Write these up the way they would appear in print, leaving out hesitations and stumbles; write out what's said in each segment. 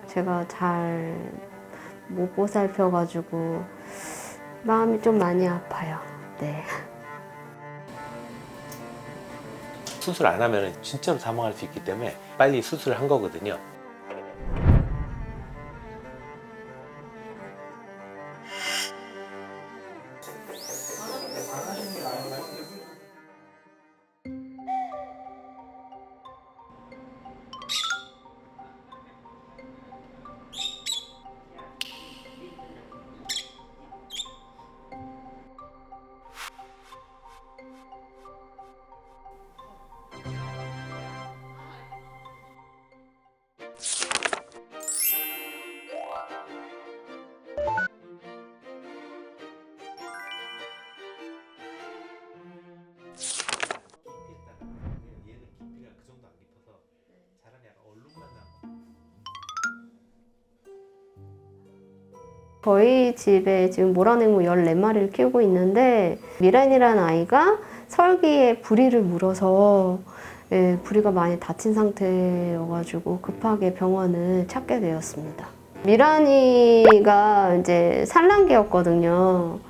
제가 잘 못 보살펴가지고 마음이 좀 많이 아파요. 네. 수술 안 하면 진짜로 사망할 수 있기 때문에 빨리 수술을 한 거거든요. 저희 집에 지금 모란앵무 14마리를 키우고 있는데 미란이라는 아이가 설기에 부리를 물어서 부리가 많이 다친 상태여가지고 급하게 병원을 찾게 되었습니다. 미란이가 이제 산란기였거든요.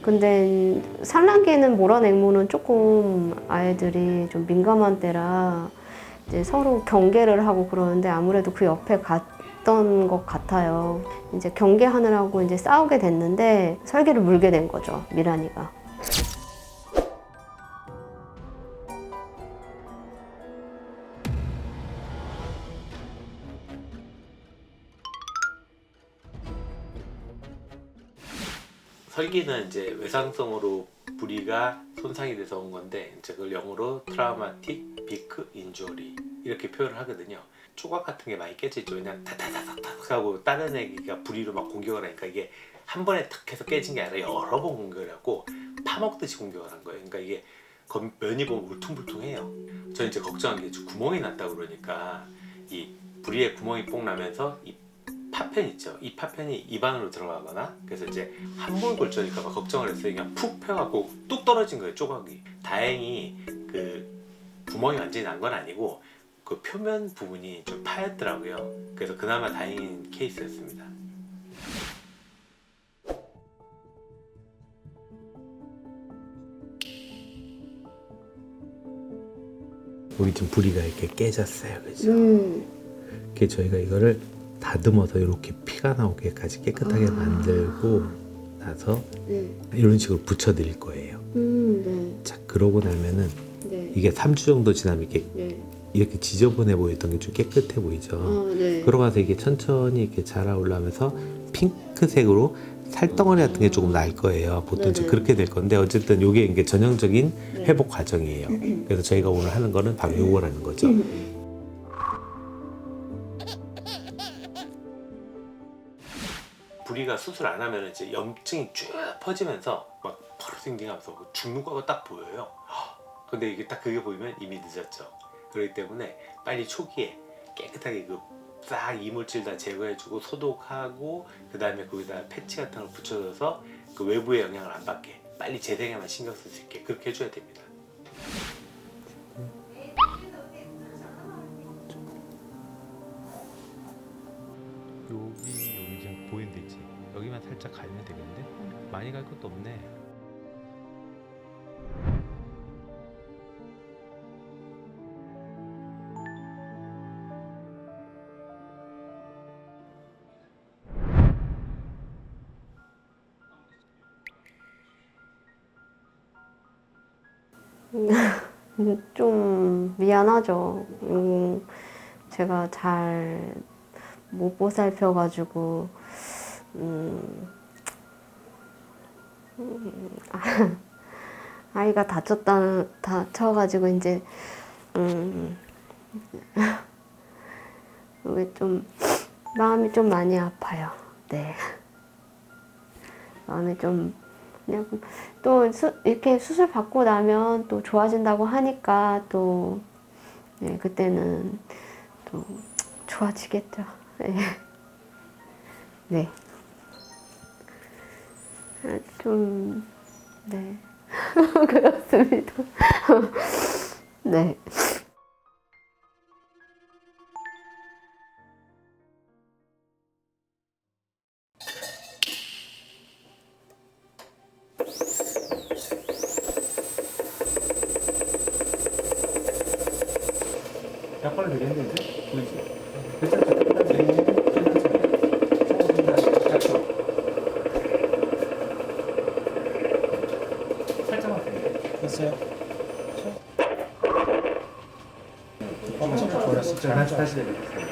근데 산란기에는 모란앵무는 조금 아이들이 좀 민감한 때라 이제 서로 경계를 하고 그러는데 아무래도 그 옆에 갔던 것 같아요. 이제 경계하느라고 이제 싸우게 됐는데 설기를 물게 된 거죠, 미란이가. 설기는 이제 외상성으로 부리가 손상이 돼서 온 건데 이제 그걸 영어로 트라우마틱 비크 인주리 이렇게 표현을 하거든요. 조각 같은 게 많이 깨지죠. 그냥 다다다닥 하고 다른 애기가 부리로 막 공격을 하니까 이게 한 번에 탁 해서 깨진 게 아니라 여러 번 공격을 하고 파먹듯이 공격을 한 거예요. 그러니까 이게 면이 보면 울퉁불퉁해요. 저는 이제 걱정한 게 구멍이 났다 그러니까 이 부리에 구멍이 뽕 나면서 이 파편 있죠. 이 파편이 입안으로 들어가거나 그래서 이제 한몰 골절일까 봐 걱정을 했어요. 그냥 푹 펴갖고 뚝 떨어진 거예요, 조각이. 다행히 그 구멍이 완전히 난 건 아니고 그 표면 부분이 좀 파였더라고요. 그래서 그나마 다행인 케이스였습니다. 우리 지금 부리가 이렇게 깨졌어요, 그죠? 그래서 저희가 이거를 다듬어서 이렇게 피가 나오게까지 깨끗하게 만들고 나서 이런 식으로 붙여드릴 거예요. 네. 자, 그러고 나면은 네. 이게 3주 정도 지나면 이렇게 네. 이렇게 지저분해 보였던 게 좀 깨끗해 보이죠. 네. 그러고 나서 이게 천천히 이렇게 자라올라면서 핑크색으로 살덩어리 같은 게 조금 날 거예요. 보통 이제 네네. 그렇게 될 건데 어쨌든 이게 이게 전형적인 네. 회복 과정이에요. 그래서 저희가 오늘 하는 거는 바로 요거라는 거죠. 부리가 수술 안 하면 이제 염증이 쭉 퍼지면서 막 퍼르딩딩하면서 죽는 거가 딱 보여요. 근데 이게 딱 그게 보이면 이미 늦었죠. 그렇기 때문에 빨리 초기에 깨끗하게 그 싹 이물질 다 제거해주고 소독하고 그 다음에 거기다 패치 같은 걸 붙여줘서 그 외부의 영향을 안 받게 빨리 재생에만 신경 쓸 수 있게 그렇게 해줘야 됩니다. 여기 지금 보이는 데 있지? 여기만 살짝 갈면 되겠는데? 많이 갈 것도 없네. 좀 미안하죠. 제가 잘 못 보살펴가지고 아이가 다쳐가지고 이제 이게 좀 마음이 좀 많이 아파요. 네. 마음이 좀 그냥 또 이렇게 수술 받고 나면 또 좋아진다고 하니까 또 네, 그때는 또 좋아지겠죠. 네. 네. 좀 네. 그렇습니다. 네. 약발로 되겠는데 이제? 보이지? 괜찮죠? 살짝만 됐어요. 엄청 버렸어. 다시 내려주세요.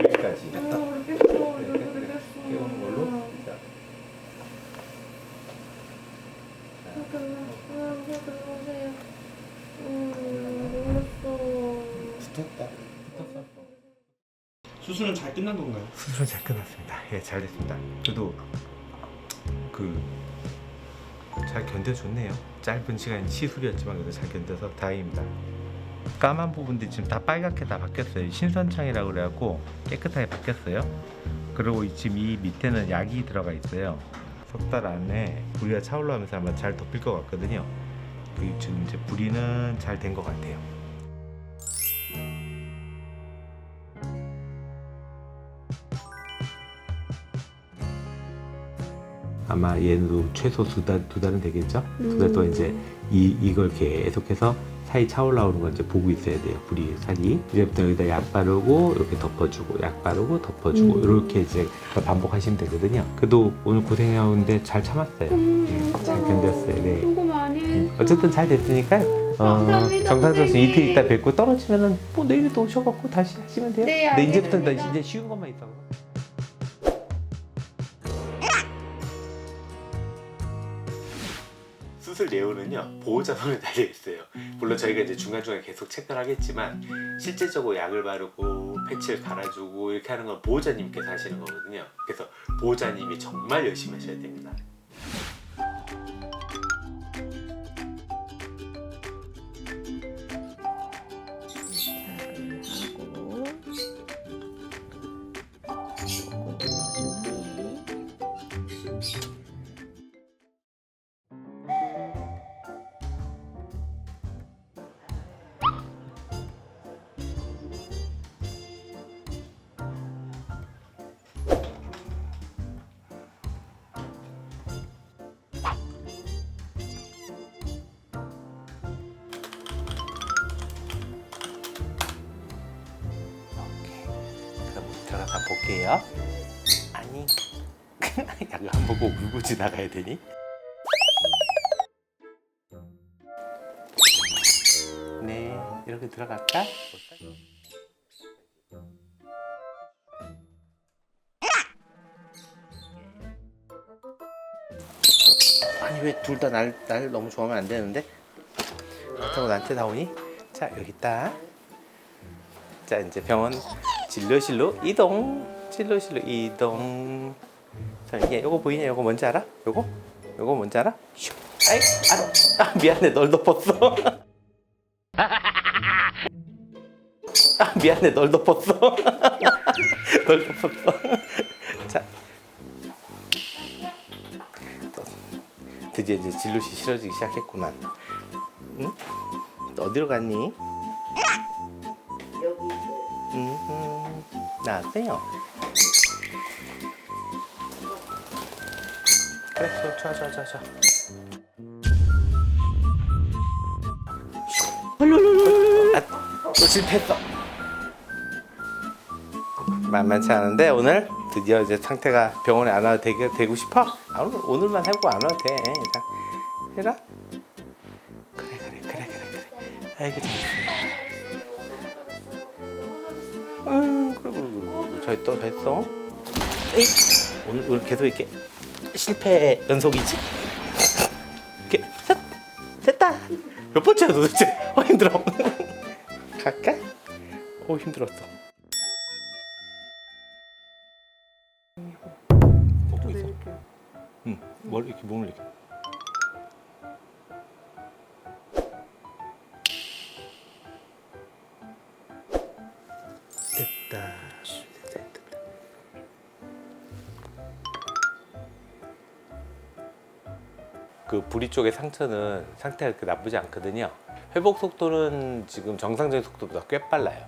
여기까지. 이런 걸로. 붙었다. 수술은 잘 끝난 건가요? 수술은 잘 끝났습니다. 예, 잘 됐습니다. 그래도 잘 견뎌줬네요. 짧은 시간 시술이었지만 그래도 잘 견뎌서 다행입니다. 까만 부분들이 지금 다 빨갛게 다 바뀌었어요. 신선창이라고 그래갖고 깨끗하게 바뀌었어요. 그리고 지금 이 밑에는 약이 들어가 있어요. 석 달 안에 부리가 차올라오면서 아마 잘 덮일 것 같거든요. 지금 이제 부리는 잘 된 것 같아요. 아마 얘도 최소 두 달은 되겠죠? 두 달 동안 이제 이걸 계속해서 살이 차올라오는 걸 이제 보고 있어야 돼요. 부리 살이. 이제부터 여기다 약 바르고 이렇게 덮어주고 약 바르고 덮어주고 이렇게 이제 반복하시면 되거든요. 그래도 오늘 고생해오는데 잘 참았어요. 잘 견뎠어요. 네. 수고 많이 했어. 어쨌든 잘 됐으니까요. 감사합니다, 정상적으로 선생님. 이틀 있다 뵙고 떨어지면은 뭐 내일 또 오셔갖고 다시 하시면 돼요. 네, 근데 이제부터 알겠습니다. 이제 쉬운 것만 있어. 수술 내용은요 보호자 손에 달려 있어요. 물론 저희가 이제 중간중간 계속 체크를 하겠지만 실제적으로 약을 바르고 패치를 갈아주고 이렇게 하는 건 보호자님께서 하시는 거거든요. 그래서 보호자님이 정말 열심히 하셔야 됩니다. 들어가서 볼게요. 아니 약을 안 보고 울고 지나가야 되니? 네, 이렇게 들어갈까? 아니 왜 둘 다 날 너무 좋아하면 안 되는데? 그렇다고 나한테 나오니? 자 여기 있다. 자 이제 병원 진료실로 이동. 진료실로 이동. 자 이게 요거 보이냐? 요거 뭔지 알아? 요거 뭔지 알아? 슉. 아이 아 미안해 널 덮었어. 아 미안해 널 덮었어. 널 덮었어. 자 드디어 이제 진료실 싫어지기 시작했구만. 응? 너 어디로 갔니? 나왔어요. 그래, 좋아. 또 실패했어. 만만치 않은데 오늘 드디어 이제 상태가 병원에 안 와도 되고 싶어? 오늘만 해보고 안 와도 돼. 자, 해라. 그래. 아이고 잘했어. 저 했어. 에이, 오늘 계속 이렇게 실패 연속이지? 이렇게 됐다. 몇 번째야 도대체? 힘들어. 갈까? 힘들었어. 먹고 있어. 응, 머리 이렇게 몸을 이렇게. 됐다. 그 부리 쪽의 상처는 상태가 그렇게 나쁘지 않거든요. 회복 속도는 지금 정상적인 속도보다 꽤 빨라요.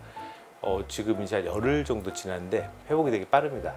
지금 이제 한 열흘 정도 지났는데 회복이 되게 빠릅니다.